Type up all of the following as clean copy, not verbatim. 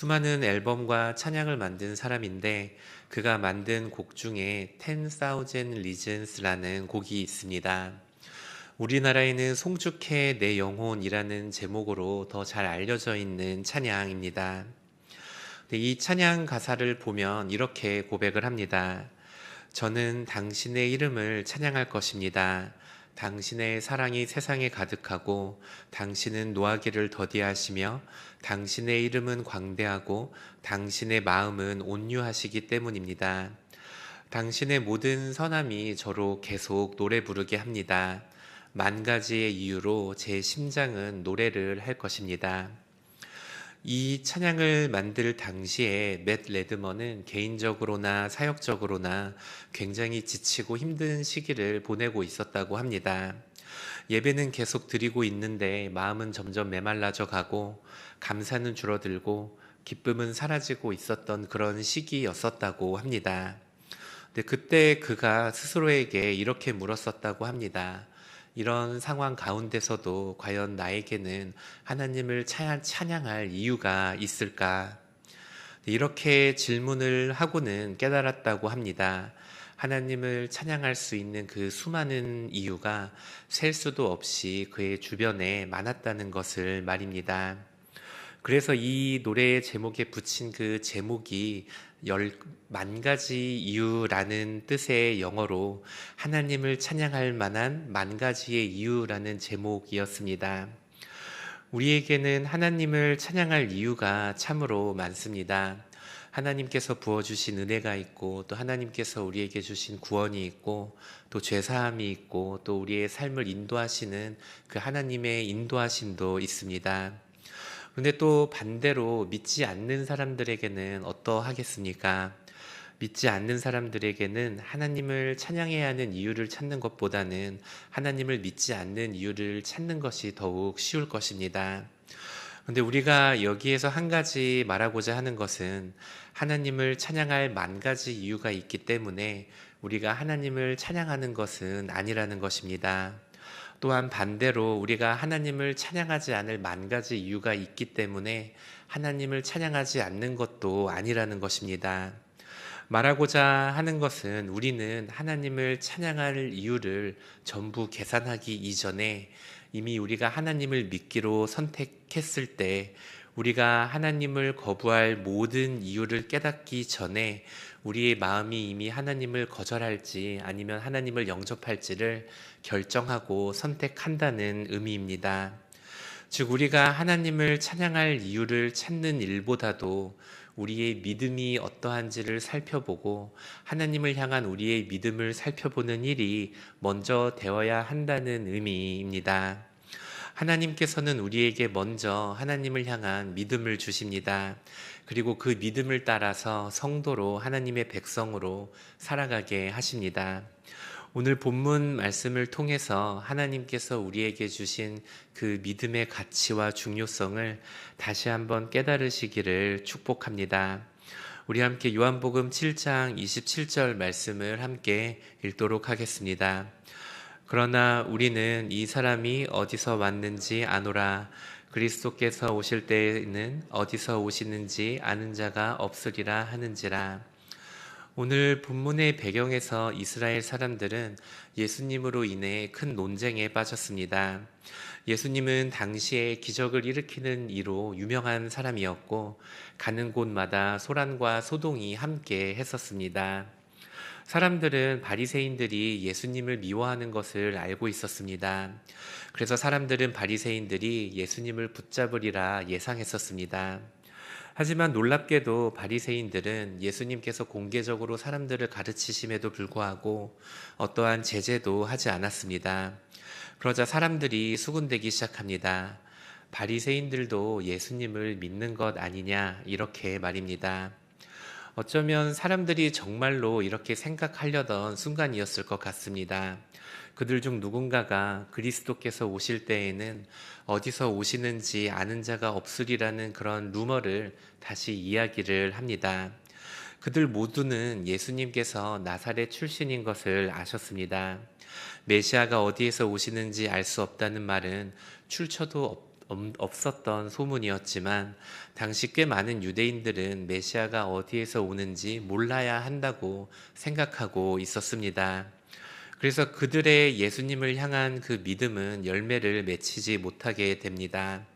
수많은 앨범과 찬양을 만든 사람인데 그가 만든 곡 중에 10,000 Reasons라는 곡이 있습니다. 우리나라에는 송축해 내 영혼이라는 제목으로 더 잘 알려져 있는 찬양입니다. 근데 이 찬양 가사를 보면 이렇게 고백을 합니다. 저는 당신의 이름을 찬양할 것입니다. 당신의 사랑이 세상에 가득하고 당신은 노하기를 더디하시며 당신의 이름은 광대하고 당신의 마음은 온유하시기 때문입니다. 당신의 모든 선함이 저로 계속 노래 부르게 합니다. 만 가지의 이유로 제 심장은 노래를 할 것입니다. 이 찬양을 만들 당시에 맷 레드먼은 개인적으로나 사역적으로나 굉장히 지치고 힘든 시기를 보내고 있었다고 합니다. 예배는 계속 드리고 있는데 마음은 점점 메말라져 가고 감사는 줄어들고 기쁨은 사라지고 있었던 그런 시기였었다고 합니다. 근데 그때 그가 스스로에게 이렇게 물었었다고 합니다. 이런 상황 가운데서도 과연 나에게는 하나님을 찬양할 이유가 있을까? 이렇게 질문을 하고는 깨달았다고 합니다. 하나님을 찬양할 수 있는 그 수많은 이유가 셀 수도 없이 그의 주변에 많았다는 것을 말입니다. 그래서 이 노래의 제목에 붙인 그 제목이 10,000가지 이유라는 뜻의 영어로 하나님을 찬양할 만한 10,000가지의 이유라는 제목이었습니다. 우리에게는 하나님을 찬양할 이유가 참으로 많습니다. 하나님께서 부어주신 은혜가 있고 또 하나님께서 우리에게 주신 구원이 있고 또 죄사함이 있고 또 우리의 삶을 인도하시는 그 하나님의 인도하심도 있습니다. 근데 또 반대로 믿지 않는 사람들에게는 어떠하겠습니까? 믿지 않는 사람들에게는 하나님을 찬양해야 하는 이유를 찾는 것보다는 하나님을 믿지 않는 이유를 찾는 것이 더욱 쉬울 것입니다. 근데 우리가 여기에서 한 가지 말하고자 하는 것은 하나님을 찬양할 10,000가지 이유가 있기 때문에 우리가 하나님을 찬양하는 것은 아니라는 것입니다. 또한 반대로 우리가 하나님을 찬양하지 않을 10,000가지 이유가 있기 때문에 하나님을 찬양하지 않는 것도 아니라는 것입니다. 말하고자 하는 것은 우리는 하나님을 찬양할 이유를 전부 계산하기 이전에 이미 우리가 하나님을 믿기로 선택했을 때 우리가 하나님을 거부할 모든 이유를 깨닫기 전에 우리의 마음이 이미 하나님을 거절할지 아니면 하나님을 영접할지를 결정하고 선택한다는 의미입니다. 즉 우리가 하나님을 찬양할 이유를 찾는 일보다도 우리의 믿음이 어떠한지를 살펴보고 하나님을 향한 우리의 믿음을 살펴보는 일이 먼저 되어야 한다는 의미입니다. 하나님께서는 우리에게 먼저 하나님을 향한 믿음을 주십니다. 그리고 그 믿음을 따라서 성도로 하나님의 백성으로 살아가게 하십니다. 오늘 본문 말씀을 통해서 하나님께서 우리에게 주신 그 믿음의 가치와 중요성을 다시 한번 깨달으시기를 축복합니다. 우리 함께 요한복음 7장 27절 말씀을 함께 읽도록 하겠습니다. 그러나 우리는 이 사람이 어디서 왔는지 아노라. 그리스도께서 오실 때에는 어디서 오시는지 아는 자가 없으리라 하는지라. 오늘 본문의 배경에서 이스라엘 사람들은 예수님으로 인해 큰 논쟁에 빠졌습니다. 예수님은 당시에 기적을 일으키는 이로 유명한 사람이었고 가는 곳마다 소란과 소동이 함께 했었습니다. 사람들은 바리새인들이 예수님을 미워하는 것을 알고 있었습니다. 그래서 사람들은 바리새인들이 예수님을 붙잡으리라 예상했었습니다. 하지만 놀랍게도 바리새인들은 예수님께서 공개적으로 사람들을 가르치심에도 불구하고 어떠한 제재도 하지 않았습니다. 그러자 사람들이 수군대기 시작합니다. 바리새인들도 예수님을 믿는 것 아니냐 이렇게 말입니다. 어쩌면 사람들이 정말로 이렇게 생각하려던 순간이었을 것 같습니다. 그들 중 누군가가 그리스도께서 오실 때에는 어디서 오시는지 아는 자가 없으리라는 그런 루머를 다시 이야기를 합니다. 그들 모두는 예수님께서 나사렛 출신인 것을 아셨습니다. 메시아가 어디에서 오시는지 알 수 없다는 말은 출처도 없었던 소문이었지만 당시 꽤 많은 유대인들은 메시아가 어디에서 오는지 몰라야 한다고 생각하고 있었습니다. 그래서 그들의 예수님을 향한 그 믿음은 열매를 맺히지 못하게 됩니다.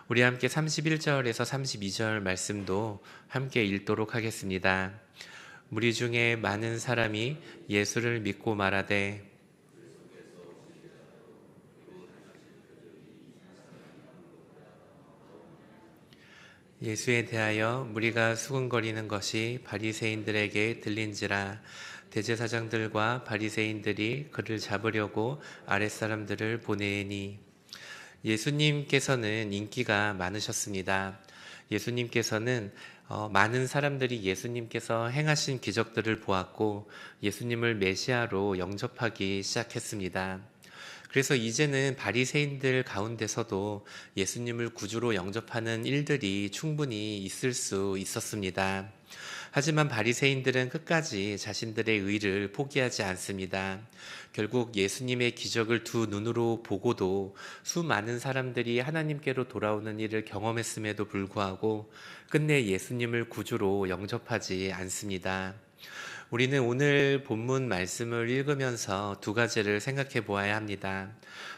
우리 함께 31절에서 32절 말씀도 함께 읽도록 하겠습니다. 무리 중에 많은 사람이 예수를 믿고 말하되 예수에 대하여 무리가 수군거리는 것이 바리새인들에게 들린지라. 대제사장들과 바리새인들이 그를 잡으려고 아랫사람들을 보내니. 예수님께서는 인기가 많으셨습니다. 예수님께서는 많은 사람들이 예수님께서 행하신 기적들을 보았고 예수님을 메시아로 영접하기 시작했습니다. 그래서 이제는 바리새인들 가운데서도 예수님을 구주로 영접하는 일들이 충분히 있을 수 있었습니다. 하지만 바리새인들은 끝까지 자신들의 의를 포기하지 않습니다. 결국 예수님의 기적을 두 눈으로 보고도 수많은 사람들이 하나님께로 돌아오는 일을 경험했음에도 불구하고 끝내 예수님을 구주로 영접하지 않습니다. 우리는 오늘 본문 말씀을 읽으면서 두 가지를 생각해 보아야 합니다.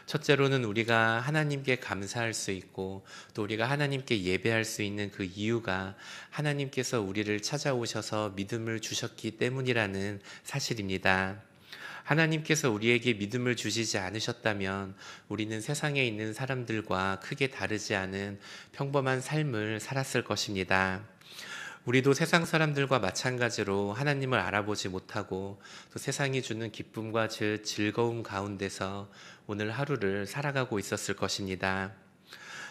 첫째로는 우리가 하나님께 감사할 수 있고 또 우리가 하나님께 예배할 수 있는 그 이유가 하나님께서 우리를 찾아오셔서 믿음을 주셨기 때문이라는 사실입니다. 하나님께서 우리에게 믿음을 주시지 않으셨다면 우리는 세상에 있는 사람들과 크게 다르지 않은 평범한 삶을 살았을 것입니다. 우리도 세상 사람들과 마찬가지로 하나님을 알아보지 못하고 또 세상이 주는 기쁨과 즐거움 가운데서 오늘 하루를 살아가고 있었을 것입니다.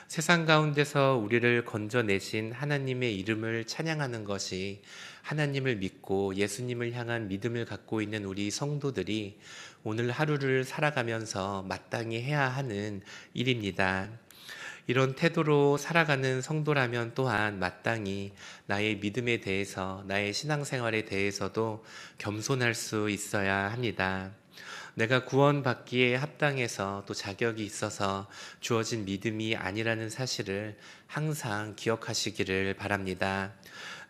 세상 가운데서 우리를 건져내신 하나님의 이름을 찬양하는 것이 하나님을 믿고 예수님을 향한 믿음을 갖고 있는 우리 성도들이 오늘 하루를 살아가면서 마땅히 해야 하는 일입니다. 이런 태도로 살아가는 성도라면 또한 마땅히 나의 믿음에 대해서, 나의 신앙생활에 대해서도 겸손할 수 있어야 합니다. 내가 구원받기에 합당해서 또 자격이 있어서 주어진 믿음이 아니라는 사실을 항상 기억하시기를 바랍니다.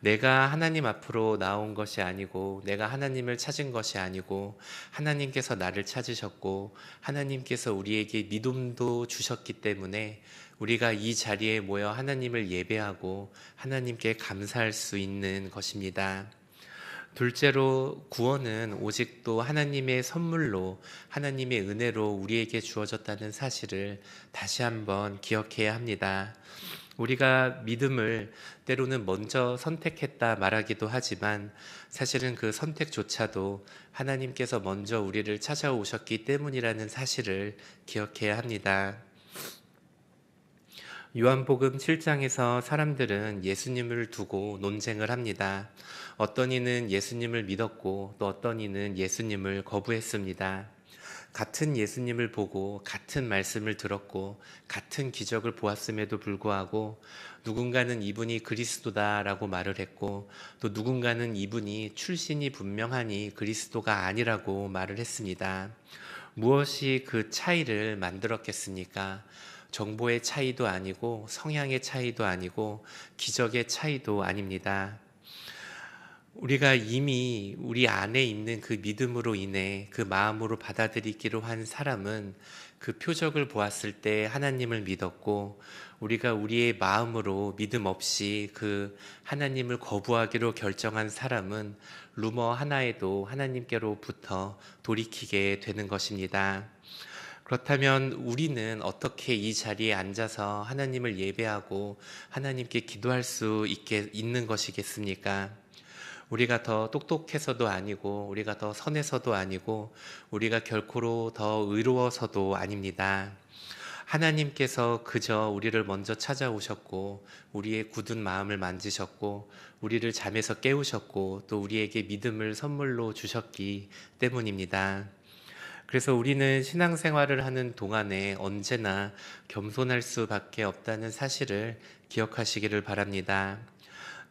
내가 하나님 앞으로 나온 것이 아니고 내가 하나님을 찾은 것이 아니고 하나님께서 나를 찾으셨고 하나님께서 우리에게 믿음도 주셨기 때문에 우리가 이 자리에 모여 하나님을 예배하고 하나님께 감사할 수 있는 것입니다. 둘째로 구원은 오직 또 하나님의 선물로 하나님의 은혜로 우리에게 주어졌다는 사실을 다시 한번 기억해야 합니다. 우리가 믿음을 때로는 먼저 선택했다 말하기도 하지만 사실은 그 선택조차도 하나님께서 먼저 우리를 찾아오셨기 때문이라는 사실을 기억해야 합니다. 요한복음 7장에서 사람들은 예수님을 두고 논쟁을 합니다. 어떤 이는 예수님을 믿었고 또 어떤 이는 예수님을 거부했습니다. 같은 예수님을 보고 같은 말씀을 들었고 같은 기적을 보았음에도 불구하고 누군가는 이분이 그리스도다라고 말을 했고 또 누군가는 이분이 출신이 분명하니 그리스도가 아니라고 말을 했습니다. 무엇이 그 차이를 만들었겠습니까? 정보의 차이도 아니고 성향의 차이도 아니고 기적의 차이도 아닙니다. 우리가 이미 우리 안에 있는 그 믿음으로 인해 그 마음으로 받아들이기로 한 사람은 그 표적을 보았을 때 하나님을 믿었고 우리가 우리의 마음으로 믿음 없이 그 하나님을 거부하기로 결정한 사람은 루머 하나에도 하나님께로부터 돌이키게 되는 것입니다. 그렇다면 우리는 어떻게 이 자리에 앉아서 하나님을 예배하고 하나님께 기도할 수 있는 것이겠습니까? 우리가 더 똑똑해서도 아니고 우리가 더 선해서도 아니고 우리가 결코로 더 의로워서도 아닙니다. 하나님께서 그저 우리를 먼저 찾아오셨고 우리의 굳은 마음을 만지셨고 우리를 잠에서 깨우셨고 또 우리에게 믿음을 선물로 주셨기 때문입니다. 그래서 우리는 신앙생활을 하는 동안에 언제나 겸손할 수밖에 없다는 사실을 기억하시기를 바랍니다.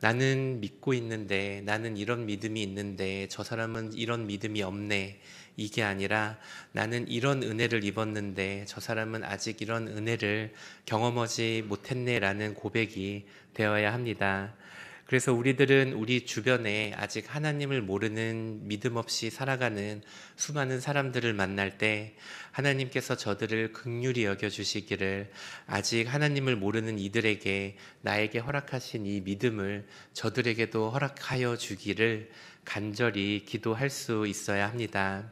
나는 믿고 있는데, 나는 이런 믿음이 있는데 저 사람은 이런 믿음이 없네. 이게 아니라 나는 이런 은혜를 입었는데 저 사람은 아직 이런 은혜를 경험하지 못했네라는 고백이 되어야 합니다. 그래서 우리들은 우리 주변에 아직 하나님을 모르는 믿음 없이 살아가는 수많은 사람들을 만날 때 하나님께서 저들을 긍휼히 여겨주시기를, 아직 하나님을 모르는 이들에게 나에게 허락하신 이 믿음을 저들에게도 허락하여 주기를 간절히 기도할 수 있어야 합니다.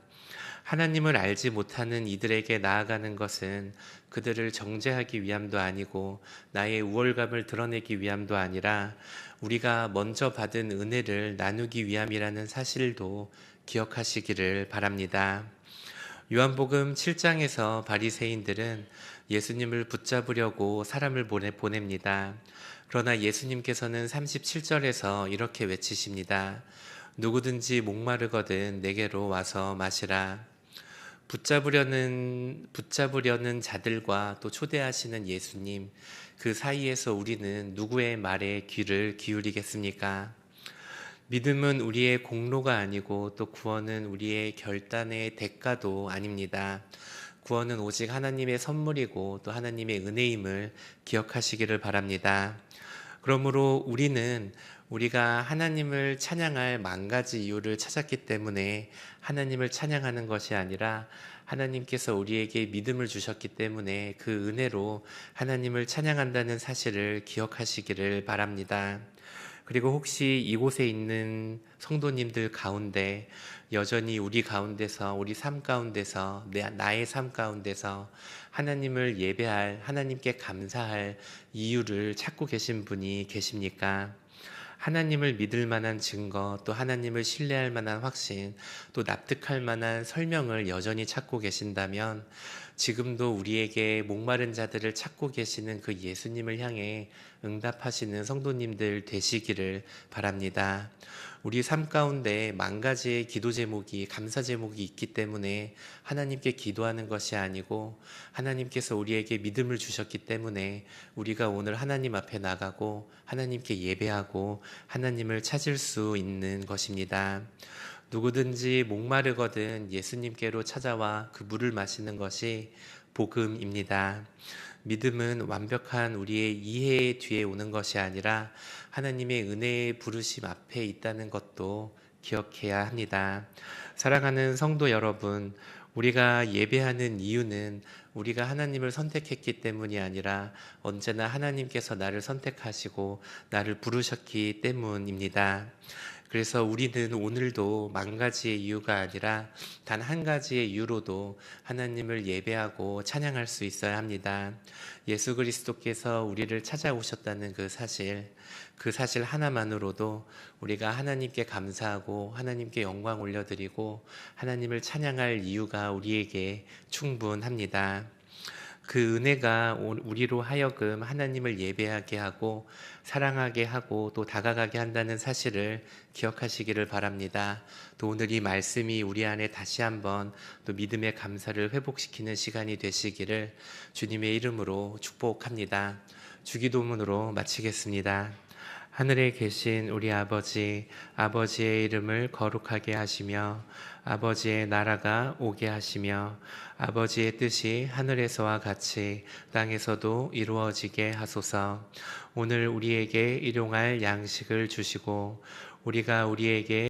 하나님을 알지 못하는 이들에게 나아가는 것은 그들을 정죄하기 위함도 아니고 나의 우월감을 드러내기 위함도 아니라 우리가 먼저 받은 은혜를 나누기 위함이라는 사실도 기억하시기를 바랍니다. 요한복음 7장에서 바리새인들은 예수님을 붙잡으려고 사람을 보냅니다. 그러나 예수님께서는 37절에서 이렇게 외치십니다. 누구든지 목마르거든 내게로 와서 마시라. 붙잡으려는 자들과 또 초대하시는 예수님, 그 사이에서 우리는 누구의 말에 귀를 기울이겠습니까? 믿음은 우리의 공로가 아니고 또 구원은 우리의 결단의 대가도 아닙니다. 구원은 오직 하나님의 선물이고 또 하나님의 은혜임을 기억하시기를 바랍니다. 그러므로 우리가 하나님을 찬양할 만 가지 이유를 찾았기 때문에 하나님을 찬양하는 것이 아니라 하나님께서 우리에게 믿음을 주셨기 때문에 그 은혜로 하나님을 찬양한다는 사실을 기억하시기를 바랍니다. 그리고 혹시 이곳에 있는 성도님들 가운데 여전히 우리 가운데서, 우리 삶 가운데서, 나의 삶 가운데서 하나님을 예배할, 하나님께 감사할 이유를 찾고 계신 분이 계십니까? 하나님을 믿을 만한 증거, 또 하나님을 신뢰할 만한 확신, 또 납득할 만한 설명을 여전히 찾고 계신다면 지금도 우리에게 목마른 자들을 찾고 계시는 그 예수님을 향해 응답하시는 성도님들 되시기를 바랍니다. 우리 삶 가운데 만 가지의 기도 제목이, 감사 제목이 있기 때문에 하나님께 기도하는 것이 아니고 하나님께서 우리에게 믿음을 주셨기 때문에 우리가 오늘 하나님 앞에 나가고 하나님께 예배하고 하나님을 찾을 수 있는 것입니다. 누구든지 목마르거든 예수님께로 찾아와 그 물을 마시는 것이 복음입니다. 믿음은 완벽한 우리의 이해 뒤에 오는 것이 아니라 하나님의 은혜의 부르심 앞에 있다는 것도 기억해야 합니다. 사랑하는 성도 여러분, 우리가 예배하는 이유는 우리가 하나님을 선택했기 때문이 아니라 언제나 하나님께서 나를 선택하시고 나를 부르셨기 때문입니다. 그래서 우리는 오늘도 만 가지의 이유가 아니라 단 한 가지의 이유로도 하나님을 예배하고 찬양할 수 있어야 합니다. 예수 그리스도께서 우리를 찾아오셨다는 그 사실 하나만으로도 우리가 하나님께 감사하고 하나님께 영광 올려드리고 하나님을 찬양할 이유가 우리에게 충분합니다. 그 은혜가 우리로 하여금 하나님을 예배하게 하고 사랑하게 하고 또 다가가게 한다는 사실을 기억하시기를 바랍니다. 또 오늘 이 말씀이 우리 안에 다시 한번 또 믿음의 감사를 회복시키는 시간이 되시기를 주님의 이름으로 축복합니다. 주기도문으로 마치겠습니다. 하늘에 계신 우리 아버지, 아버지의 이름을 거룩하게 하시며 아버지의 나라가 오게 하시며 아버지의 뜻이 하늘에서와 같이 땅에서도 이루어지게 하소서. 오늘 우리에게 일용할 양식을 주시고 우리가 우리에게